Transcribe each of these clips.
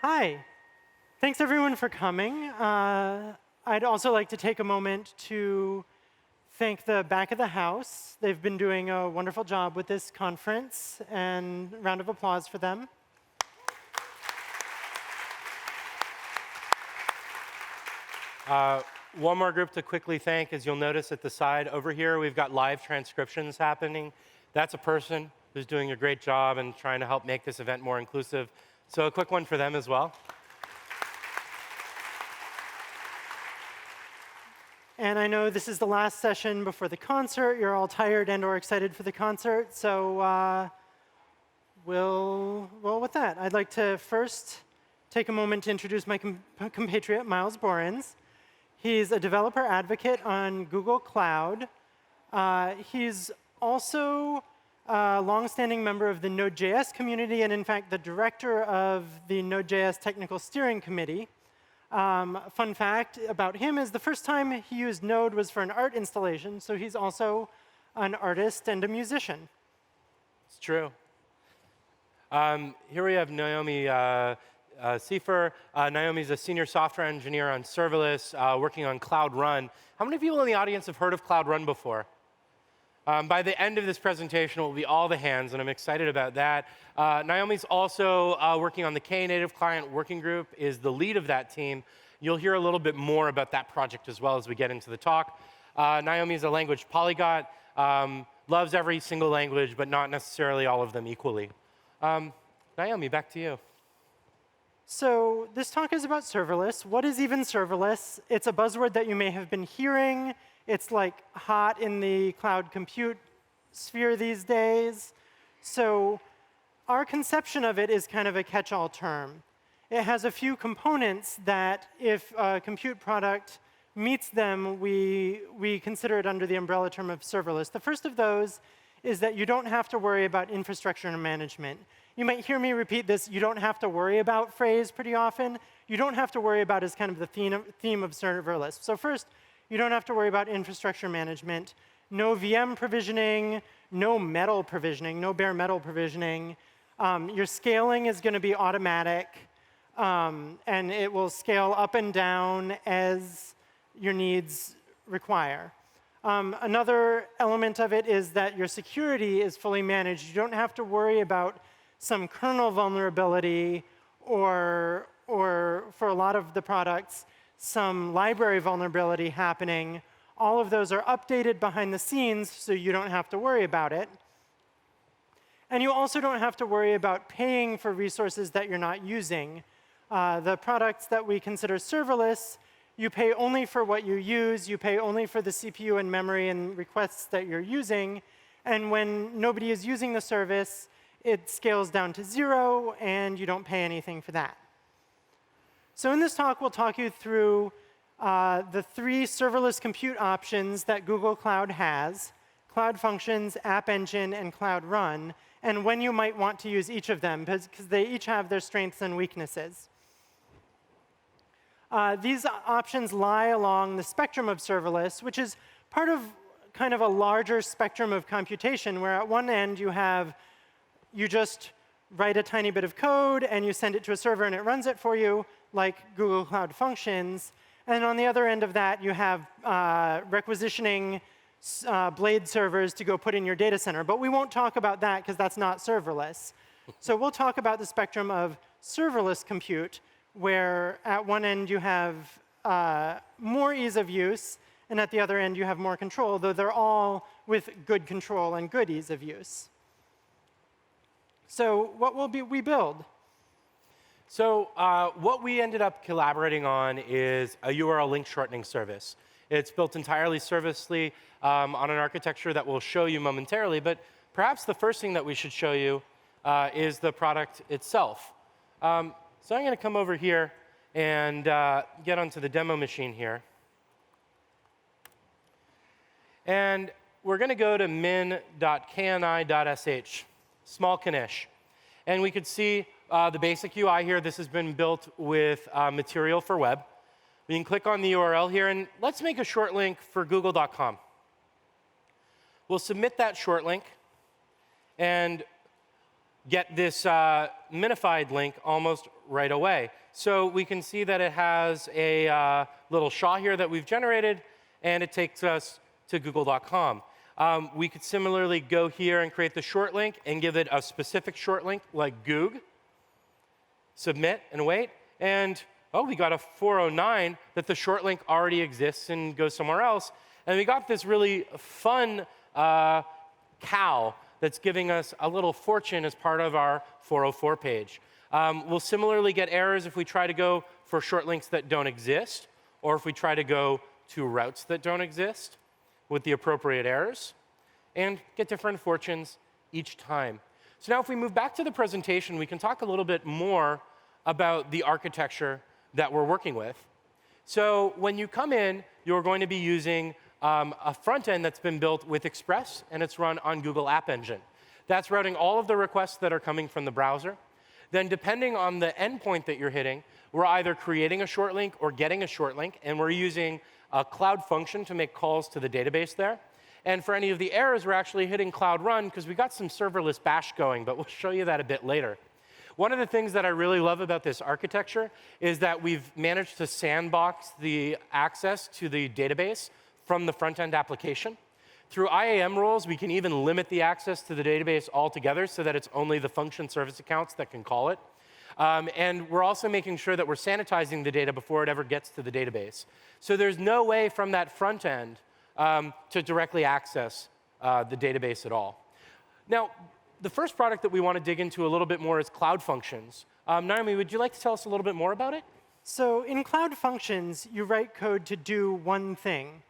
Hi. Thanks, everyone, for coming. I'd also like to take a moment to thank the back of the house. They've been doing a wonderful job with this conference, and a round of applause for them. One more group to quickly thank. As you'll notice at the side over here, we've got live transcriptions happening. That's a person who's doing a great job and trying to help make this event more inclusive. So a quick one for them as well. And I know this is the last session before the concert. You're all tired and or excited for the concert. So with that, I'd like to first take a moment to introduce my compatriot, Myles Borins. He's a developer advocate on Google Cloud. He's also a longstanding member of the Node.js community, and in fact, the director of the Node.js Technical Steering Committee. Fun fact about him is the first time he used Node was for an art installation, so he's also an artist and a musician. It's true. Here we have Naomi Seyfer. Naomi's a senior software engineer on serverless, working on Cloud Run. How many people in the audience have heard of Cloud Run before? By the end of this presentation, it will be all the hands, and I'm excited about that. Naomi's also working on the Knative Client Working Group, is the lead of that team. You'll hear a little bit more about that project as well as we get into the talk. Naomi's a language polyglot, loves every single language, but not necessarily all of them equally. Naomi, back to you. So this talk is about serverless. What is even serverless? It's a buzzword that you may have been hearing. It's like hot in the cloud compute sphere these days. So our conception of it is kind of a catch-all term. It has a few components that if a compute product meets them, we consider it under the umbrella term of serverless. The first of those is that you don't have to worry about infrastructure management. You might hear me repeat this, you don't have to worry about phrase pretty often. You don't have to worry about is kind of the theme of serverless. So first, you don't have to worry about infrastructure management, no VM provisioning, no metal provisioning, no bare metal provisioning. Your scaling is going to be automatic, and it will scale up and down as your needs require. Another element of it is that your security is fully managed. You don't have to worry about some kernel vulnerability or for a lot of the products, some library vulnerability happening. All of those are updated behind the scenes, so you don't have to worry about it. And you also don't have to worry about paying for resources that you're not using. The products that we consider serverless, you pay only for what you use. You pay only for the CPU and memory and requests that you're using. And when nobody is using the service, it scales down to 0, and you don't pay anything for that. So in this talk, we'll talk you through the 3 serverless compute options that Google Cloud has: Cloud Functions, App Engine, and Cloud Run, and when you might want to use each of them, because they each have their strengths and weaknesses. These options lie along the spectrum of serverless, which is part of kind of a larger spectrum of computation, where at one end you just write a tiny bit of code, and you send it to a server, and it runs it for you, like Google Cloud Functions. And on the other end of that, you have requisitioning blade servers to go put in your data center. But we won't talk about that, because that's not serverless. So we'll talk about the spectrum of serverless compute, where at one end you have more ease of use, and at the other end you have more control, though they're all with good control and good ease of use. So what will we build? So what we ended up collaborating on is a URL link shortening service. It's built entirely serverlessly on an architecture that we'll show you momentarily. But perhaps the first thing that we should show you is the product itself. So I'm going to come over here and get onto the demo machine here. And we're going to go to min.kni.sh, small knish. And we could see the basic UI here. This has been built with material for web. We can click on the URL here, and let's make a short link for google.com. We'll submit that short link, and get this minified link almost right away. So we can see that it has a little SHA here that we've generated, and it takes us to google.com. We could similarly go here and create the short link and give it a specific short link like Goog, submit and wait, and oh, we got a 409 that the short link already exists and goes somewhere else. And we got this really fun cow that's giving us a little fortune as part of our 404 page. We'll similarly get errors if we try to go for short links that don't exist, or if we try to go to routes that don't exist with the appropriate errors, and get different fortunes each time. So now if we move back to the presentation, we can talk a little bit more about the architecture that we're working with. So when you come in, you're going to be using a front end that's been built with Express, and it's run on Google App Engine. That's routing all of the requests that are coming from the browser. Then depending on the endpoint that you're hitting, we're either creating a short link or getting a short link, and we're using a Cloud Function to make calls to the database there. And for any of the errors, we're actually hitting Cloud Run because we got some serverless bash going, but we'll show you that a bit later. One of the things that I really love about this architecture is that we've managed to sandbox the access to the database from the front-end application. Through IAM rules, we can even limit the access to the database altogether so that it's only the function service accounts that can call it. And we're also making sure that we're sanitizing the data before it ever gets to the database. So there's no way from that front end to directly access the database at all. Now, the first product that we want to dig into a little bit more is Cloud Functions. Naomi, would you like to tell us a little bit more about it? So in Cloud Functions, you write code to do one thing.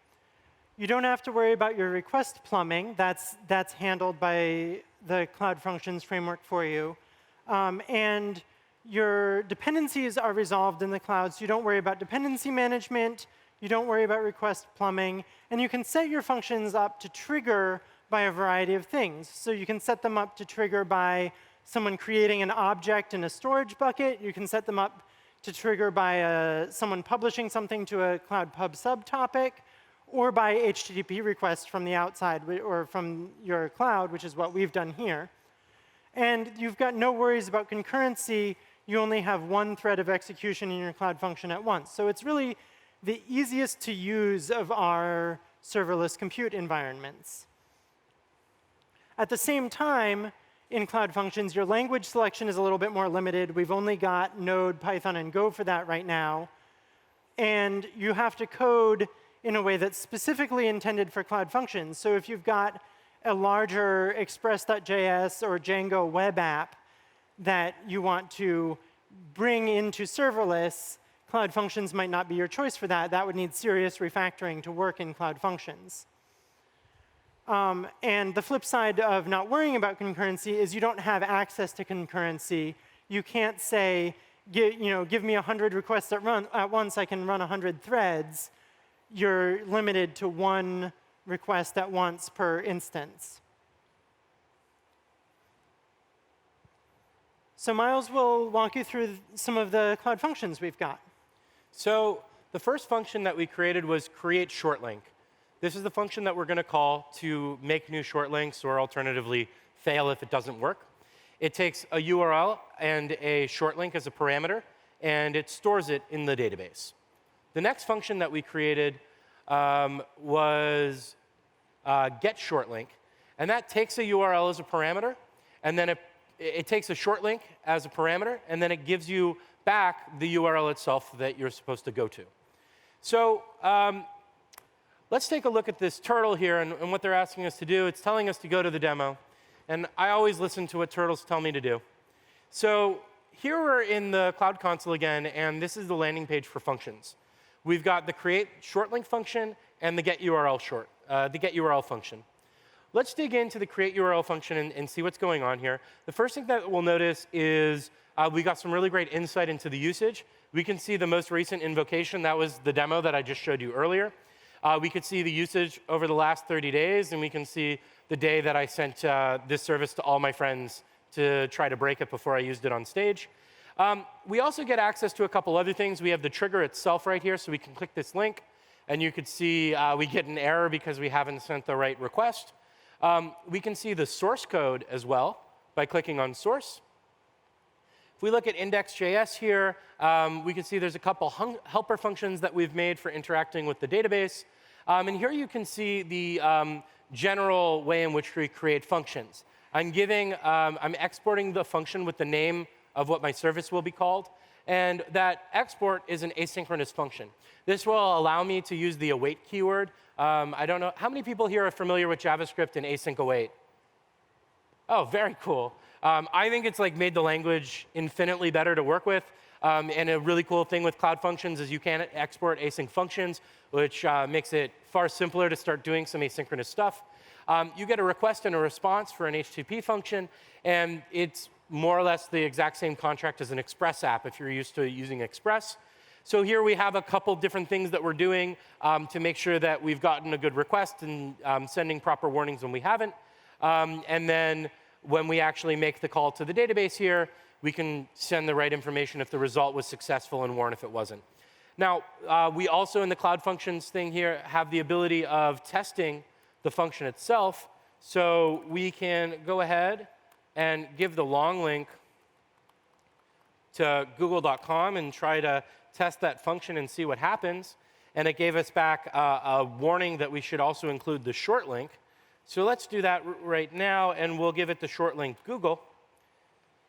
You don't have to worry about your request plumbing. That's handled by the Cloud Functions framework for you. And your dependencies are resolved in the cloud, so you don't worry about dependency management. You don't worry about request plumbing. And you can set your functions up to trigger by a variety of things. So you can set them up to trigger by someone creating an object in a storage bucket. You can set them up to trigger by someone publishing something to a Cloud Pub subtopic, or by HTTP requests from the outside or from your cloud, which is what we've done here. And you've got no worries about concurrency. You only have one thread of execution in your Cloud Function at once. So it's really the easiest to use of our serverless compute environments. At the same time, in Cloud Functions, your language selection is a little bit more limited. We've only got Node, Python, and Go for that right now. And you have to code in a way that's specifically intended for Cloud Functions. So if you've got a larger Express.js or Django web app that you want to bring into serverless, Cloud Functions might not be your choice for that. That would need serious refactoring to work in Cloud Functions. And the flip side of not worrying about concurrency is you don't have access to concurrency. You can't say, give me 100 requests that run at once, I can run 100 threads. You're limited to one request at once per instance. So Myles will walk you through some of the Cloud Functions we've got. So the first function that we created was create short link. This is the function that we're going to call to make new short links, or alternatively fail if it doesn't work. It takes a URL and a short link as a parameter, and it stores it in the database. The next function that we created was get short link, and that takes a URL as a parameter, and then it takes a short link as a parameter, and then it gives you back the URL itself that you're supposed to go to. So let's take a look at this turtle here and what they're asking us to do. It's telling us to go to the demo, and I always listen to what turtles tell me to do. So here we're in the Cloud Console again, and this is the landing page for functions. We've got the create short link function and the get URL function. Let's dig into the create URL function and see what's going on here. The first thing that we'll notice is we got some really great insight into the usage. We can see the most recent invocation. That was the demo that I just showed you earlier. We could see the usage over the last 30 days, and we can see the day that I sent this service to all my friends to try to break it before I used it on stage. We also get access to a couple other things. We have the trigger itself right here, so we can click this link, and you could see we get an error because we haven't sent the right request. We can see the source code as well by clicking on source. If we look at index.js here, we can see there's a couple helper functions that we've made for interacting with the database. And here you can see the general way in which we create functions. I'm exporting the function with the name of what my service will be called. And that export is an asynchronous function. This will allow me to use the await keyword. I don't know, how many people here are familiar with JavaScript and async await? Oh, very cool. I think it's like made the language infinitely better to work with. And a really cool thing with Cloud Functions is you can export async functions, which makes it far simpler to start doing some asynchronous stuff. You get a request and a response for an HTTP function, and it's more or less the exact same contract as an Express app if you're used to using Express. So here we have a couple different things that we're doing to make sure that we've gotten a good request and sending proper warnings when we haven't. And then when we actually make the call to the database here, we can send the right information if the result was successful and warn if it wasn't. Now, we also, in the Cloud Functions thing here, have the ability of testing the function itself. So we can go ahead and give the long link to google.com and try to test that function and see what happens. And it gave us back a warning that we should also include the short link. So let's do that right now, and we'll give it the short link Google.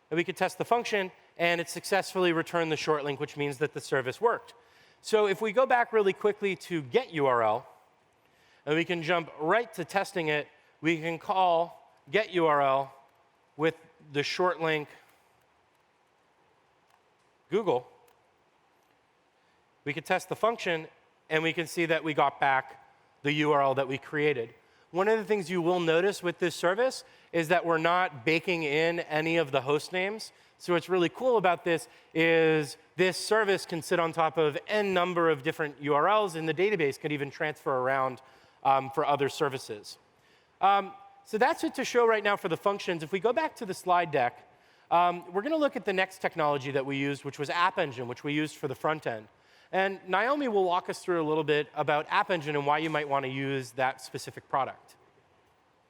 And we could test the function, and it successfully returned the short link, which means that the service worked. So if we go back really quickly to get URL, and we can jump right to testing it, we can call get URL with the short link Google. We could test the function, and we can see that we got back the URL that we created. One of the things you will notice with this service is that we're not baking in any of the host names. So what's really cool about this is this service can sit on top of n number of different URLs, and the database could even transfer around for other services. So that's it to show right now for the functions. If we go back to the slide deck, we're going to look at the next technology that we used, which was App Engine, which we used for the front end. And Naomi will walk us through a little bit about App Engine and why you might want to use that specific product.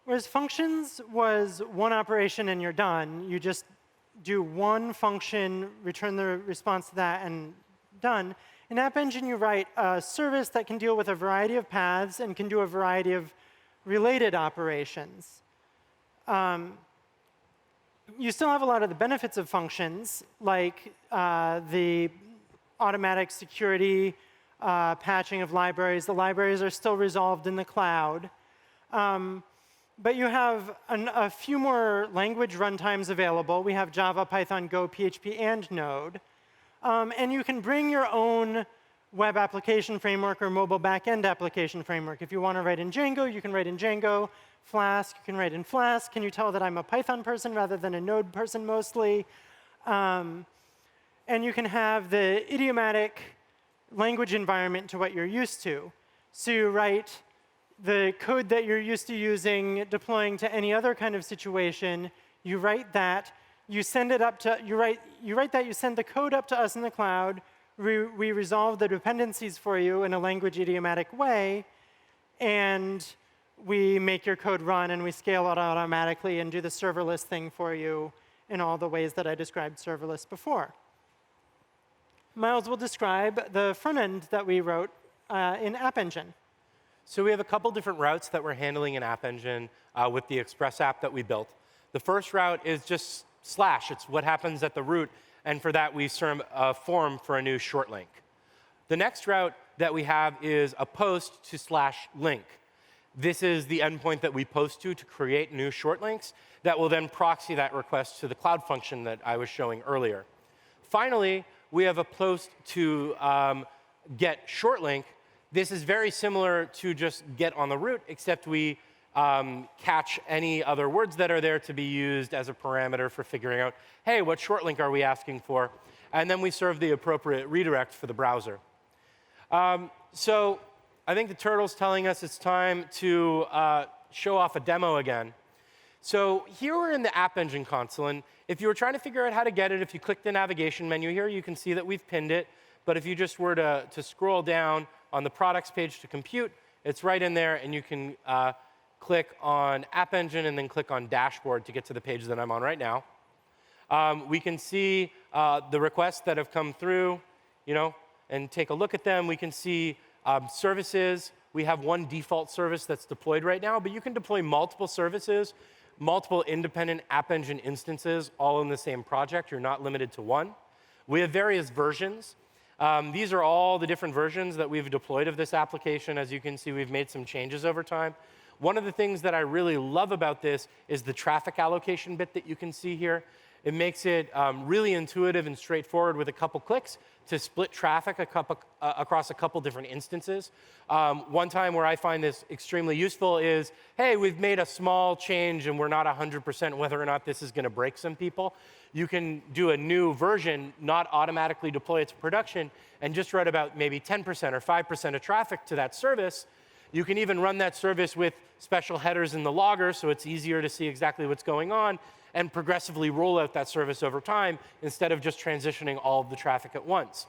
Whereas functions was one operation and you're done. You just do one function, return the response to that, and done. In App Engine, you write a service that can deal with a variety of paths and can do a variety of related operations. You still have a lot of the benefits of functions, like the automatic security, patching of libraries. The libraries are still resolved in the cloud. But you have a few more language runtimes available. We have Java, Python, Go, PHP, and Node. And you can bring your own web application framework or mobile backend application framework. If you want to write in Django, you can write in Django. Flask, you can write in Flask. Can you tell that I'm a Python person rather than a Node person mostly? And you can have the idiomatic language environment to what you're used to. So you write the code that you're used to using, deploying to any other kind of situation. You write that. You send it up to, you write that, you send the code up to us in the cloud. We resolve the dependencies for you in a language idiomatic way. And we make your code run, and we scale it automatically and do the serverless thing for you in all the ways that I described serverless before. Myles will describe the front end that we wrote in App Engine. So we have a couple different routes that we're handling in App Engine with the Express app that we built. The first route is just /. It's what happens at the root. And for that, we serve a form for a new short link. The next route that we have is a post to /link. This is the endpoint that we post to create new short links that will then proxy that request to the Cloud Function that I was showing earlier. Finally, we have a post to get short link. This is very similar to just get on the root, except we catch any other words that are there to be used as a parameter for figuring out, hey, what short link are we asking for? And then we serve the appropriate redirect for the browser. So I think the turtle's telling us it's time to show off a demo again. So here we're in the App Engine console. And if you were trying to figure out how to get it, if you click the navigation menu here, you can see that we've pinned it. But if you just were to scroll down on the products page to compute, it's right in there, and you can click on App Engine, and then click on Dashboard to get to the page that I'm on right now. We can see the requests that have come through, and take a look at them. We can see services. We have one default service that's deployed right now, but you can deploy multiple services, multiple independent App Engine instances, all in the same project. You're not limited to one. We have various versions. These are all the different versions that we've deployed of this application. As you can see, we've made some changes over time. One of the things that I really love about this is the traffic allocation bit that you can see here. It makes it really intuitive and straightforward with a couple clicks to split traffic across a couple different instances. One time where I find this extremely useful is, hey, we've made a small change and we're not 100% whether or not this is going to break some people. You can do a new version, not automatically deploy it to production, and just write about maybe 10% or 5% of traffic to that service. You can even run that service with special headers in the logger, so it's easier to see exactly what's going on, and progressively roll out that service over time instead of just transitioning all of the traffic at once.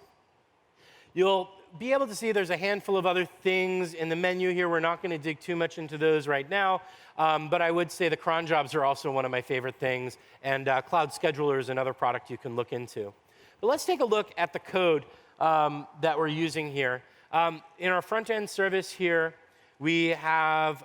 You'll be able to see there's a handful of other things in the menu here. We're not going to dig too much into those right now, but I would say the cron jobs are also one of my favorite things, and Cloud Scheduler is another product you can look into. But let's take a look at the code that we're using here. In our front-end service here, we have,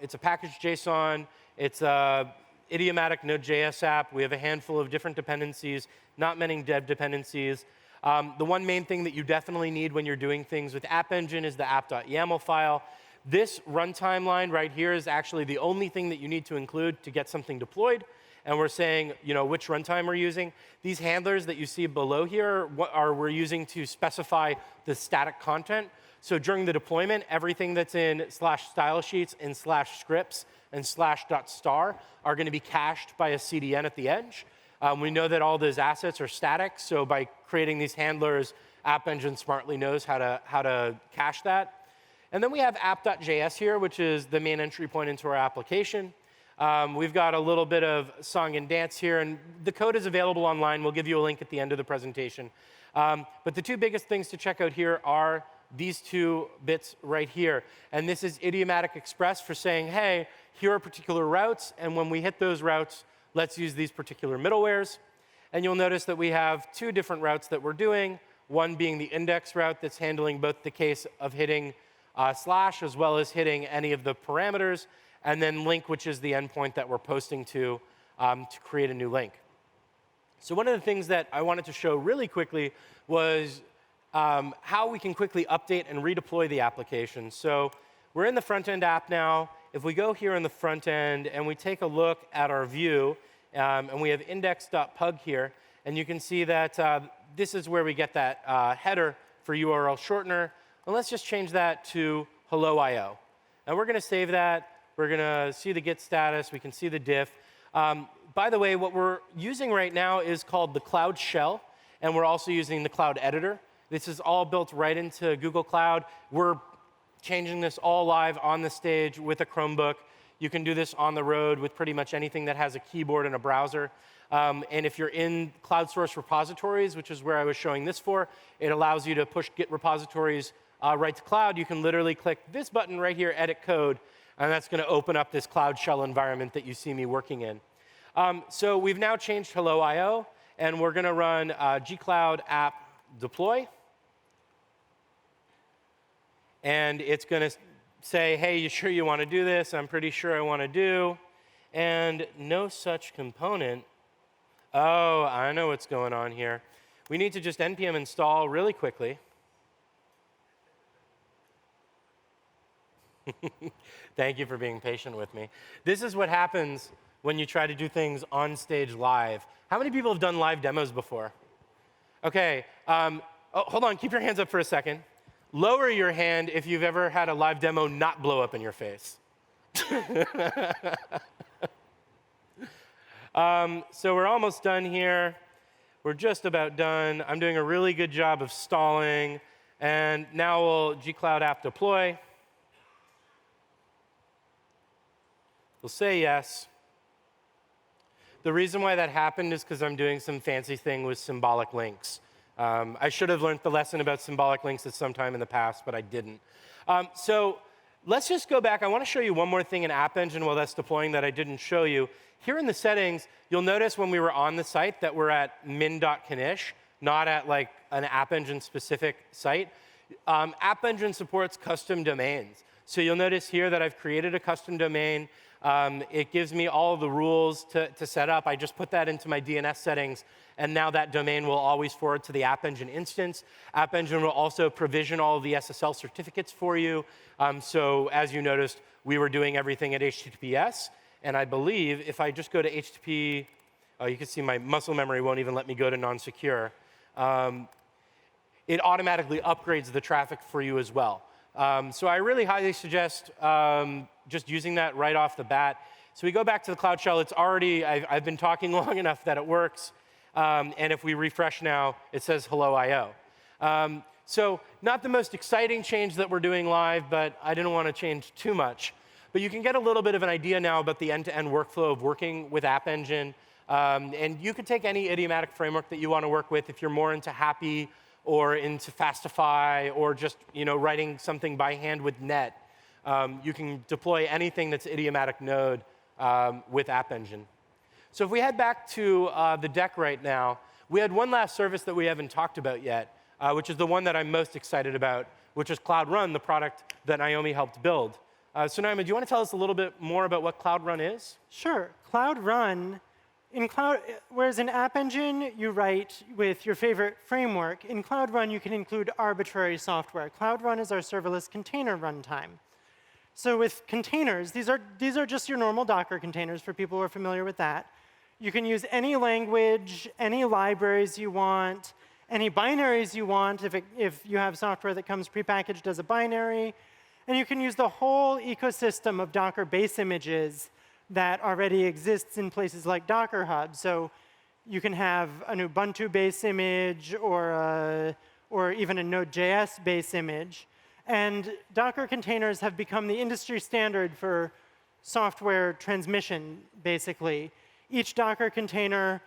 it's a packaged JSON. It's a idiomatic Node.js app. We have a handful of different dependencies, not many dev dependencies. The one main thing that you definitely need when you're doing things with App Engine is the app.yaml file. This runtime line right here is actually the only thing that you need to include to get something deployed. And we're saying, which runtime we're using. These handlers that you see below here we're using to specify the static content. So during the deployment, everything that's in /stylesheets and /scripts and /.star are going to be cached by a CDN at the edge. We know that all those assets are static, so by creating these handlers, App Engine smartly knows how to cache that. And then we have app.js here, which is the main entry point into our application. We've got a little bit of song and dance here, and the code is available online. We'll give you a link at the end of the presentation. But the two biggest things to check out here are these two bits right here. And this is idiomatic express for saying, hey, here are particular routes, and when we hit those routes, let's use these particular middlewares. And you'll notice that we have two different routes that we're doing, one being the index route that's handling both the case of hitting slash as well as hitting any of the parameters, and then link, which is the endpoint that we're posting to create a new link. So one of the things that I wanted to show really quickly was how we can quickly update and redeploy the application. So we're in the front-end app now. If we go here in the front end and we take a look at our view, and we have index.pug here, and you can see that this is where we get that header for URL shortener. And let's just change that to hello.io. And we're going to save that. We're going to see the git status. We can see the diff. By the way, what we're using right now is called the Cloud Shell, and we're also using the Cloud Editor. This is all built right into Google Cloud. We're changing this all live on the stage with a Chromebook. You can do this on the road with pretty much anything that has a keyboard and a browser. And if you're in cloud source repositories, which is where I was showing this for, it allows you to push Git repositories right to cloud. You can literally click this button right here, edit code, and that's going to open up this Cloud Shell environment that you see me working in. So we've now changed hello.io, and we're going to run gcloud app deploy. And it's going to say, hey, you sure you want to do this? I'm pretty sure I want to do. And no such component. Oh, I know what's going on here. We need to just npm install really quickly. Thank you for being patient with me. This is what happens when you try to do things on stage live. How many people have done live demos before? OK. Oh, hold on. Keep your hands up for a second. Lower your hand if you've ever had a live demo not blow up in your face. So we're almost done here. We're just about done. I'm doing a really good job of stalling. And now we'll gcloud app deploy. We'll say yes. The reason why that happened is because I'm doing some fancy thing with symbolic links. I should have learned the lesson about symbolic links at some time in the past, but I didn't. So let's just go back. I want to show you one more thing in App Engine while that's deploying that I didn't show you. Here in the settings, you'll notice when we were on the site that we're at min.knish, not at like an App Engine specific site. App Engine supports custom domains. So you'll notice here that I've created a custom domain. It gives me all of the rules to set up. I just put that into my DNS settings, and now that domain will always forward to the App Engine instance. App Engine will also provision all of the SSL certificates for you. So as you noticed, we were doing everything at HTTPS. And I believe if I just go to HTTP, oh, you can see my muscle memory won't even let me go to non-secure. It automatically upgrades the traffic for you as well. So I really highly suggest just using that right off the bat. So we go back to the Cloud Shell. It's already, I've been talking long enough that it works. And if we refresh now, it says hello IO. So not the most exciting change that we're doing live, but I didn't want to change too much. But you can get a little bit of an idea now about the end-to-end workflow of working with App Engine. And you could take any idiomatic framework that you want to work with if you're more into Happy or into Fastify or just writing something by hand with Net. You can deploy anything that's idiomatic node with App Engine. So if we head back to the deck right now, we had one last service that we haven't talked about yet, which is the one that I'm most excited about, which is Cloud Run, the product that Naomi helped build. So Naomi, do you want to tell us a little bit more about what Cloud Run is? Sure. Cloud Run, whereas in App Engine, you write with your favorite framework, in Cloud Run, you can include arbitrary software. Cloud Run is our serverless container runtime. So with containers, these are just your normal Docker containers for people who are familiar with that. You can use any language, any libraries you want, any binaries you want if you have software that comes prepackaged as a binary. And you can use the whole ecosystem of Docker base images that already exists in places like Docker Hub. So you can have an Ubuntu base image or even a Node.js base image. And Docker containers have become the industry standard for software transmission, basically. Each Docker container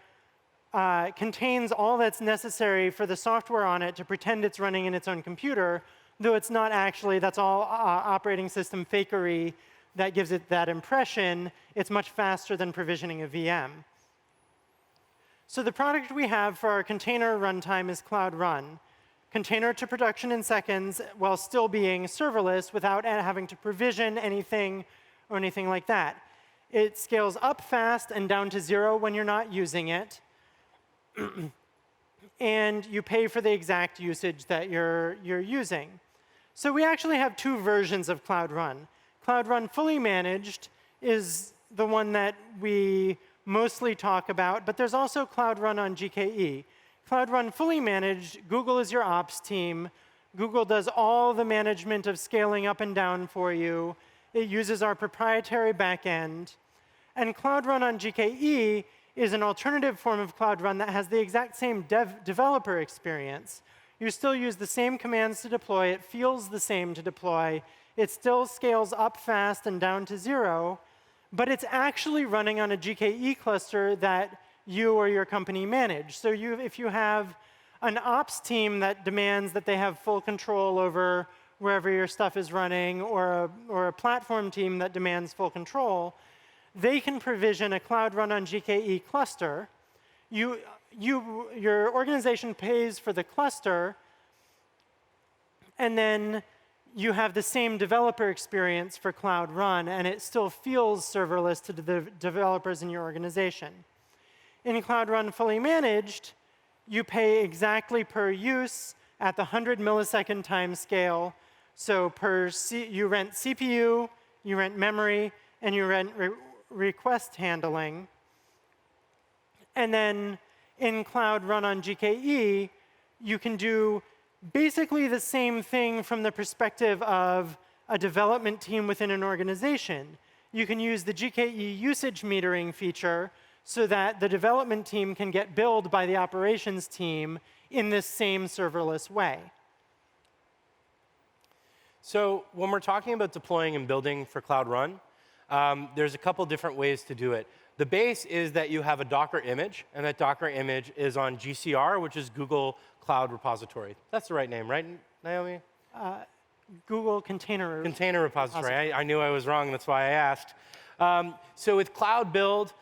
contains all that's necessary for the software on it to pretend it's running in its own computer, though it's not actually. That's all operating system fakery that gives it that impression. It's much faster than provisioning a VM. So the product we have for our container runtime is Cloud Run. Container to production in seconds while still being serverless without having to provision anything or anything like that. It scales up fast and down to 0 when you're not using it. And you pay for the exact usage that you're using. So we actually have two versions of Cloud Run. Cloud Run Fully Managed is the one that we mostly talk about, but there's also Cloud Run on GKE. Cloud Run Fully Managed, Google is your ops team. Google does all the management of scaling up and down for you. It uses our proprietary backend. And Cloud Run on GKE is an alternative form of Cloud Run that has the exact same developer experience. You still use the same commands to deploy. It feels the same to deploy. It still scales up fast and down to 0. But it's actually running on a GKE cluster that you or your company manage. So if you have an ops team that demands that they have full control over wherever your stuff is running, or a platform team that demands full control, they can provision a Cloud Run on GKE cluster. Your organization pays for the cluster, and then you have the same developer experience for Cloud Run, and it still feels serverless to the developers in your organization. In Cloud Run Fully Managed, you pay exactly per use at the 100 millisecond time scale. So you rent CPU, you rent memory, and you rent request handling. And then in Cloud Run on GKE, you can do basically the same thing from the perspective of a development team within an organization. You can use the GKE usage metering feature so that the development team can get billed by the operations team in this same serverless way. So when we're talking about deploying and building for Cloud Run, there's a couple different ways to do it. The base is that you have a Docker image, and that Docker image is on GCR, which is Google Cloud Repository. That's the right name, right, Naomi? Google Container Container repository. I knew I was wrong. That's why I asked. So with Cloud Build,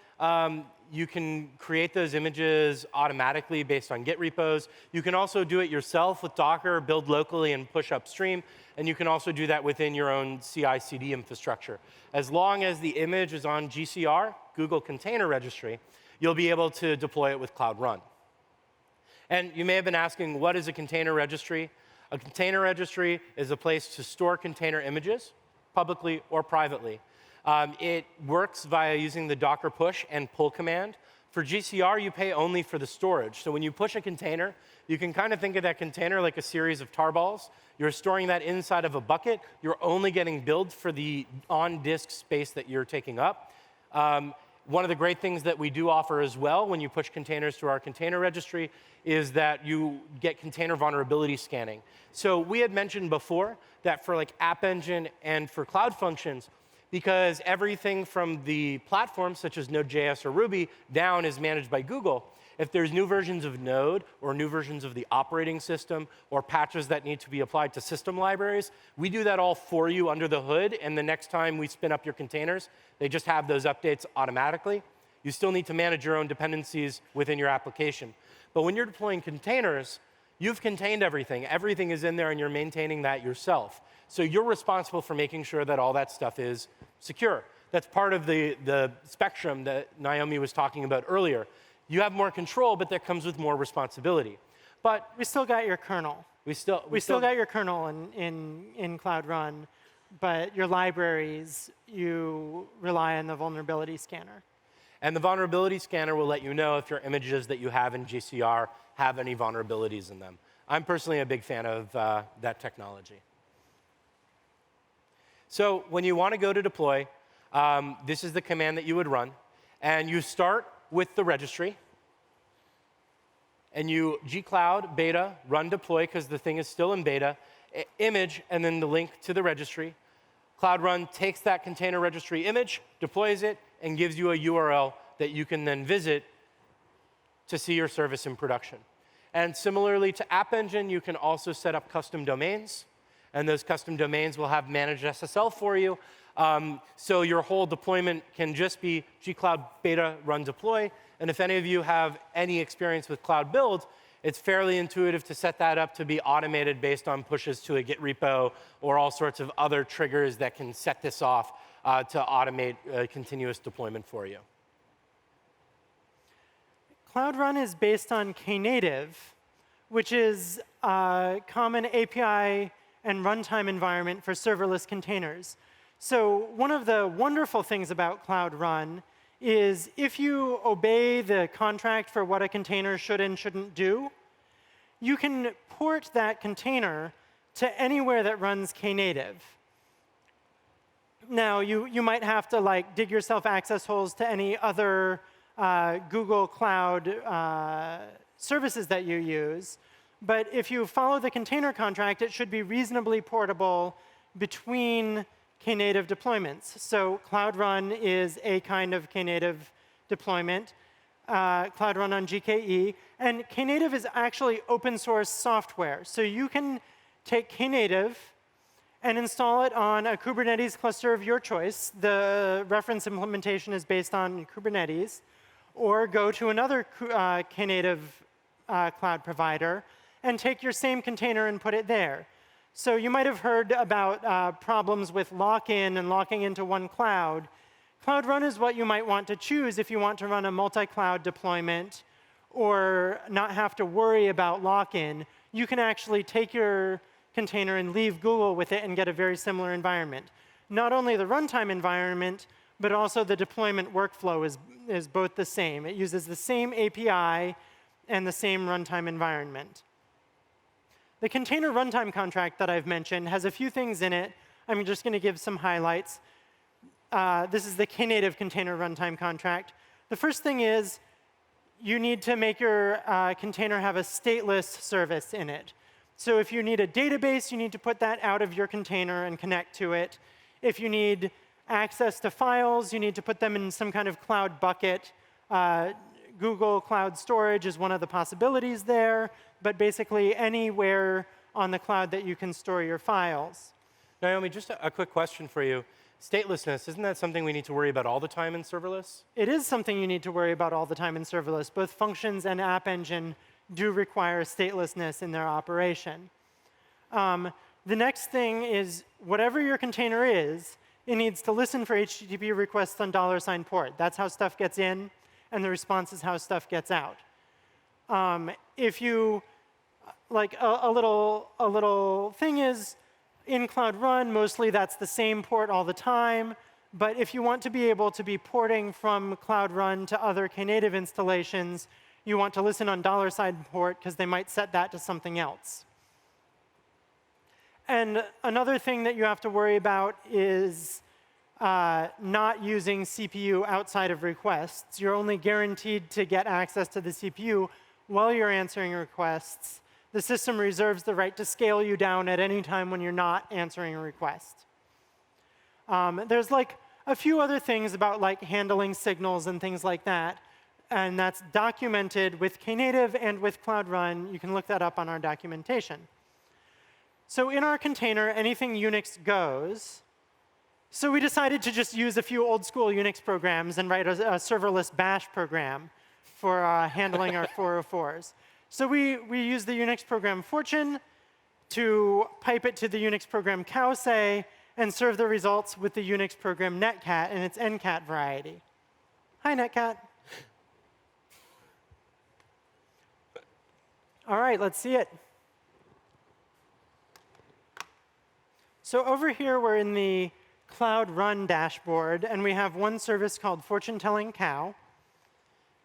you can create those images automatically based on Git repos. You can also do it yourself with Docker, build locally and push upstream. And you can also do that within your own CI/CD infrastructure. As long as the image is on GCR, Google Container Registry, you'll be able to deploy it with Cloud Run. And you may have been asking, what is a container registry? A container registry is a place to store container images, publicly or privately. It works via using the Docker push and pull command. For GCR, you pay only for the storage. So when you push a container, you can kind of think of that container like a series of tarballs. You're storing that inside of a bucket. You're only getting billed for the on-disk space that you're taking up. One of the great things that we do offer as well when you push containers through our container registry is that you get container vulnerability scanning. So we had mentioned before that for like App Engine and for Cloud Functions, because everything from the platforms such as Node.js or Ruby down is managed by Google. If there's new versions of Node or new versions of the operating system or patches that need to be applied to system libraries, we do that all for you under the hood, and the next time we spin up your containers, they just have those updates automatically. You still need to manage your own dependencies within your application. But when you're deploying containers, you've contained everything. Everything is in there, and you're maintaining that yourself. So you're responsible for making sure that all that stuff is secure. That's part of the spectrum that Naomi was talking about earlier. You have more control, but that comes with more responsibility. But we still got your kernel. We still got your kernel in Cloud Run, but your libraries, you rely on the vulnerability scanner. And the vulnerability scanner will let you know if your images that you have in GCR have any vulnerabilities in them. I'm personally a big fan of that technology. So when you want to go to deploy, this is the command that you would run. And you start with the registry. And you gcloud beta run deploy, because the thing is still in beta, image, and then the link to the registry. Cloud Run takes that container registry image, deploys it, and gives you a URL that you can then visit to see your service in production. And similarly to App Engine, you can also set up custom domains. And those custom domains will have managed SSL for you. So your whole deployment can just be gcloud beta run deploy. And if any of you have any experience with Cloud Build, it's fairly intuitive to set that up to be automated based on pushes to a Git repo or all sorts of other triggers that can set this off to automate continuous deployment for you. Cloud Run is based on Knative, which is a common API and runtime environment for serverless containers. So one of the wonderful things about Cloud Run is if you obey the contract for what a container should and shouldn't do, you can port that container to anywhere that runs Knative. Now, you might have to like dig yourself access holes to any other Google Cloud services that you use. But if you follow the container contract, it should be reasonably portable between Knative deployments. So Cloud Run is a kind of Knative deployment, Cloud Run on GKE. And Knative is actually open source software. So you can take Knative and install it on a Kubernetes cluster of your choice. The reference implementation is based on Kubernetes. Or go to another Knative cloud provider and take your same container and put it there. So you might have heard about problems with lock-in and locking into one cloud. Cloud Run is what you might want to choose if you want to run a multi-cloud deployment or not have to worry about lock-in. You can actually take your container and leave Google with it and get a very similar environment. Not only the runtime environment, but also the deployment workflow is both the same. It uses the same API and the same runtime environment. The container runtime contract that I've mentioned has a few things in it. I'm just going to give some highlights. This is the Knative container runtime contract. The first thing is you need to make your container have a stateless service in it. So if you need a database, you need to put that out of your container and connect to it. If you need access to files, you need to put them in some kind of cloud bucket. Google Cloud Storage is one of the possibilities there, but basically anywhere on the cloud that you can store your files. Naomi, just a quick question for you. Statelessness, isn't that something we need to worry about all the time in serverless? It is something you need to worry about all the time in serverless. Both functions and App Engine do require statelessness in their operation. The next thing is whatever your container is, it needs to listen for HTTP requests on $port. That's how stuff gets in, and the response is how stuff gets out. If you, like a little thing is, in Cloud Run, mostly that's the same port all the time. But if you want to be able to be porting from Cloud Run to other Knative installations, you want to listen on $port because they might set that to something else. And another thing that you have to worry about is not using CPU outside of requests. You're only guaranteed to get access to the CPU while you're answering requests. The system reserves the right to scale you down at any time when you're not answering a request. There's like a few other things about like handling signals and things like that. And that's documented with Knative and with Cloud Run. You can look that up on our documentation. So in our container, anything Unix goes. So we decided to just use a few old school Unix programs and write a serverless bash program for handling our 404s. So we use the Unix program Fortune to pipe it to the Unix program Cowsay and serve the results with the Unix program netcat and its ncat variety. Hi, netcat. All right, let's see it. So over here, we're in the Cloud Run dashboard, and we have one service called Fortune Telling Cow.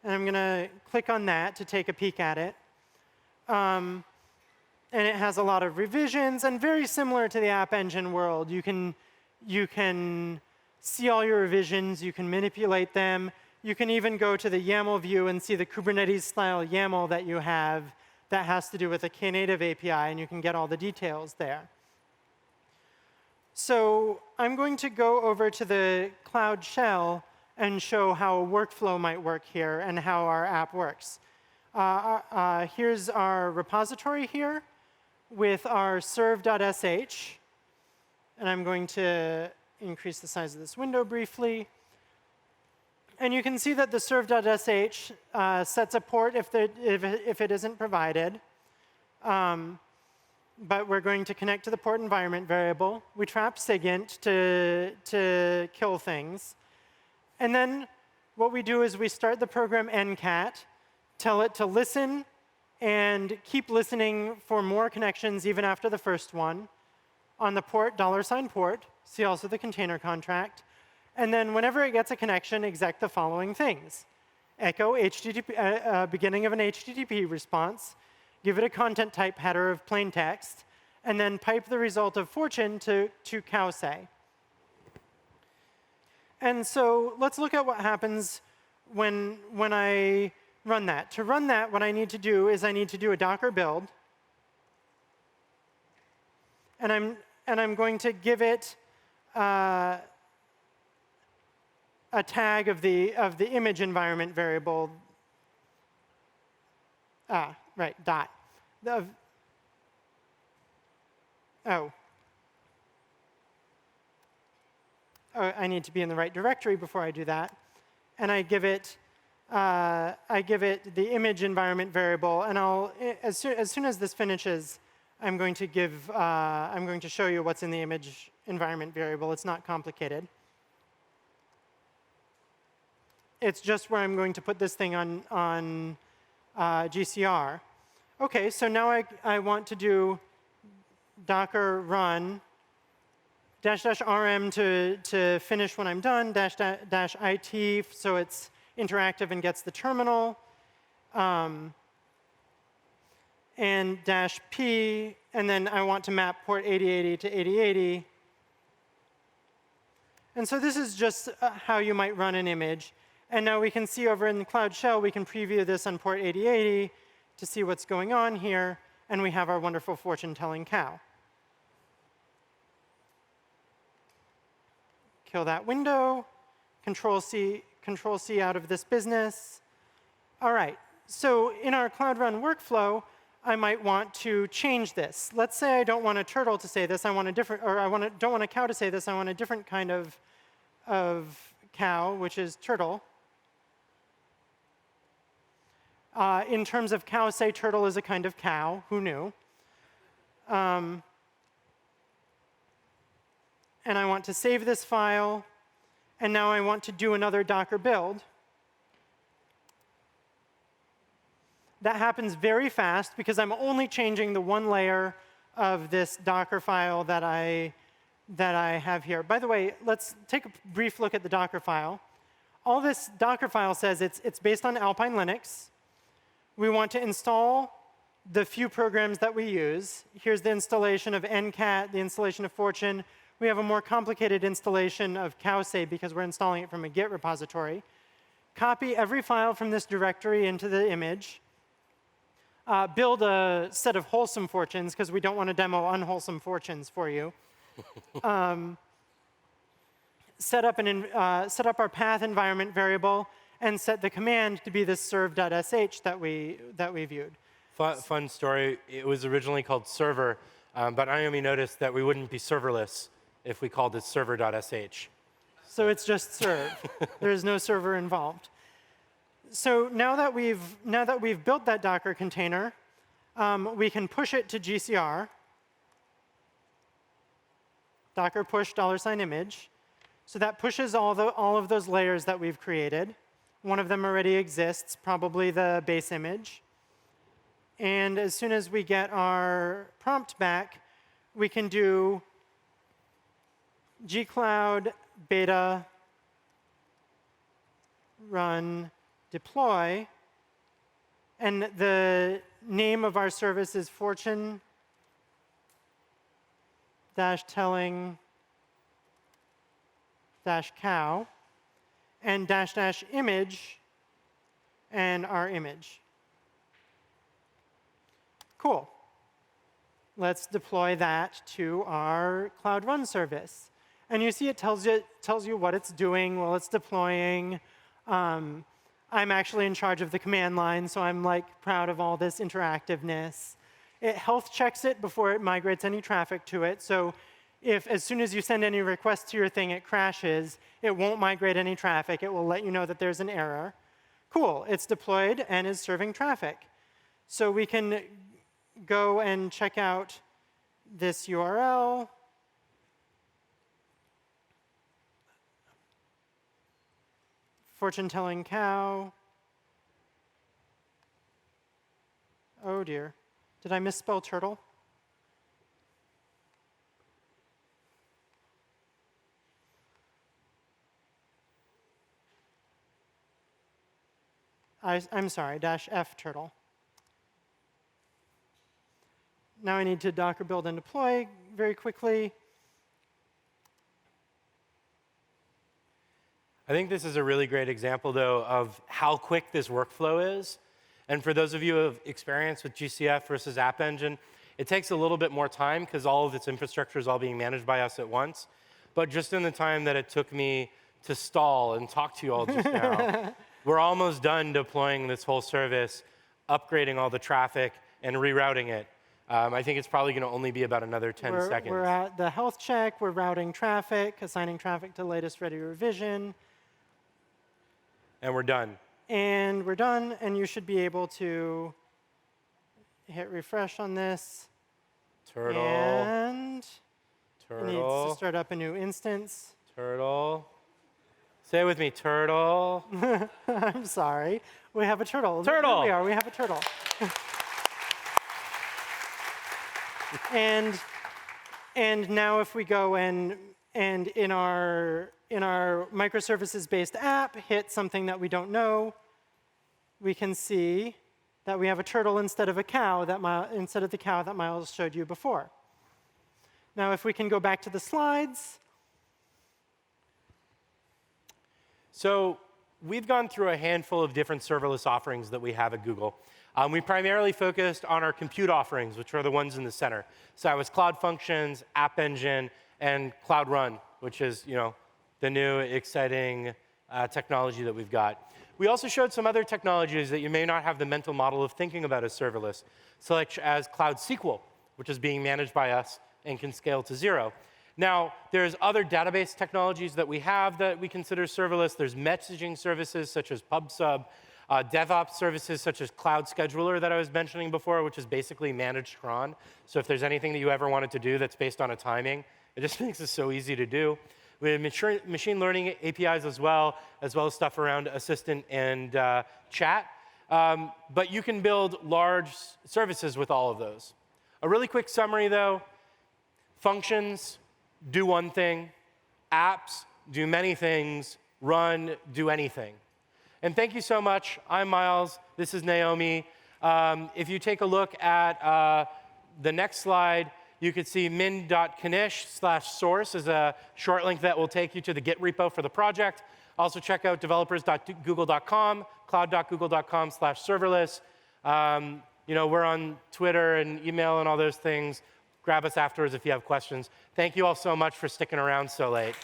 And I'm going to click on that to take a peek at it. And it has a lot of revisions, and very similar to the App Engine world. You can see all your revisions. You can manipulate them. You can even go to the YAML view and see the Kubernetes-style YAML that you have that has to do with a Knative API, and you can get all the details there. So I'm going to go over to the Cloud Shell and show how a workflow might work here and how our app works. Here's our repository here with our serve.sh. And I'm going to increase the size of this window briefly. And you can see that the serve.sh sets a port if it isn't provided. But we're going to connect to the port environment variable. We trap SIGINT to kill things. And then what we do is we start the program ncat, tell it to listen and keep listening for more connections even after the first one. On the port, $port, see also the container contract. And then whenever it gets a connection, exec the following things. Echo HTTP, beginning of an HTTP response, give it a content type header of plain text, and then pipe the result of Fortune to Cowsay. And so let's look at what happens when I run that. To run that, what I need to do is I need to do a Docker build. And I'm going to give it a tag of the image environment variable. Right, dot. Oh, I need to be in the right directory before I do that. And I give it the image environment variable. And as soon as this finishes, I'm going to show you what's in the image environment variable. It's not complicated. It's just where I'm going to put this thing on GCR. OK, so now I want to do Docker run --rm to finish when I'm done, --it so it's interactive and gets the terminal, and -p, and then I want to map port 8080 to 8080. And so this is just how you might run an image. And now we can see over in the Cloud Shell, we can preview this on port 8080 to see what's going on here. And we have our wonderful fortune-telling cow. Kill that window. Control-C out of this business. All right. So in our Cloud Run workflow, I might want to change this. Let's say I don't want a turtle to say this. I want a different, or don't want a cow to say this. I want a different kind of cow, which is turtle. In terms of cow, say turtle is a kind of cow. Who knew? And I want to save this file. And now I want to do another Docker build. That happens very fast because I'm only changing the one layer of this Docker file that I have here. By the way, let's take a brief look at the Docker file. All this Docker file says it's based on Alpine Linux. We want to install the few programs that we use. Here's the installation of NCAT, the installation of Fortune. We have a more complicated installation of cowsay because we're installing it from a Git repository. Copy every file from this directory into the image. Build a set of wholesome fortunes, because we don't want to demo unwholesome fortunes for you. Set up our path environment variable, and set the command to be this serve.sh that we viewed. Fun story. It was originally called server, but Naomi noticed that we wouldn't be serverless if we called it server.sh. So it's just serve. There is no server involved. So now that we've built that Docker container, we can push it to GCR. Docker push $image. So that pushes all of those layers that we've created. One of them already exists, probably the base image. And as soon as we get our prompt back, we can do gcloud beta run deploy, and the name of our service is fortune-telling-cow, and --image, and our image. Cool. Let's deploy that to our Cloud Run service. And you see it tells you what it's doing while it's deploying. I'm actually in charge of the command line, so I'm proud of all this interactiveness. It health checks it before it migrates any traffic to it. So if as soon as you send any requests to your thing, it crashes, it won't migrate any traffic. It will let you know that there's an error. Cool. It's deployed and is serving traffic. So we can go and check out this URL. Fortune-telling cow. Oh dear. Did I misspell turtle? I'm sorry, -f turtle. Now I need to Docker build and deploy very quickly. I think this is a really great example, though, of how quick this workflow is. And for those of you who have experience with GCF versus App Engine, it takes a little bit more time because all of its infrastructure is all being managed by us at once. But just in the time that it took me to stall and talk to you all just now, we're almost done deploying this whole service, upgrading all the traffic, and rerouting it. I think it's probably going to only be about another 10 seconds. We're at the health check. We're routing traffic, assigning traffic to latest ready revision. And we're done. And we're done, and you should be able to hit refresh on this. Turtle. And turtle. It needs to start up a new instance. Turtle. Say it with me, turtle. I'm sorry. We have a turtle. Turtle. There we are. We have a turtle. And now if we go and in our microservices-based app hit something that we don't know, we can see that we have a turtle instead of a cow instead of the cow that Myles showed you before. Now if we can go back to the slides. So we've gone through a handful of different serverless offerings that we have at Google. We primarily focused on our compute offerings, which are the ones in the center. So that was Cloud Functions, App Engine, and Cloud Run, which is the new exciting technology that we've got. We also showed some other technologies that you may not have the mental model of thinking about as serverless, such as Cloud SQL, which is being managed by us and can scale to 0. Now, there's other database technologies that we have that we consider serverless. There's messaging services such as PubSub, DevOps services such as Cloud Scheduler that I was mentioning before, which is basically managed cron. So if there's anything that you ever wanted to do that's based on a timing, it just makes it so easy to do. We have machine learning APIs as well as stuff around assistant and chat. But you can build large services with all of those. A really quick summary, though. Functions do one thing. Apps do many things. Run, do anything. And thank you so much. I'm Myles. This is Naomi. If you take a look at the next slide, you could see min.knish/source is a short link that will take you to the Git repo for the project. Also check out developers.google.com, cloud.google.com/serverless. We're on Twitter and email and all those things. Grab us afterwards if you have questions. Thank you all so much for sticking around so late.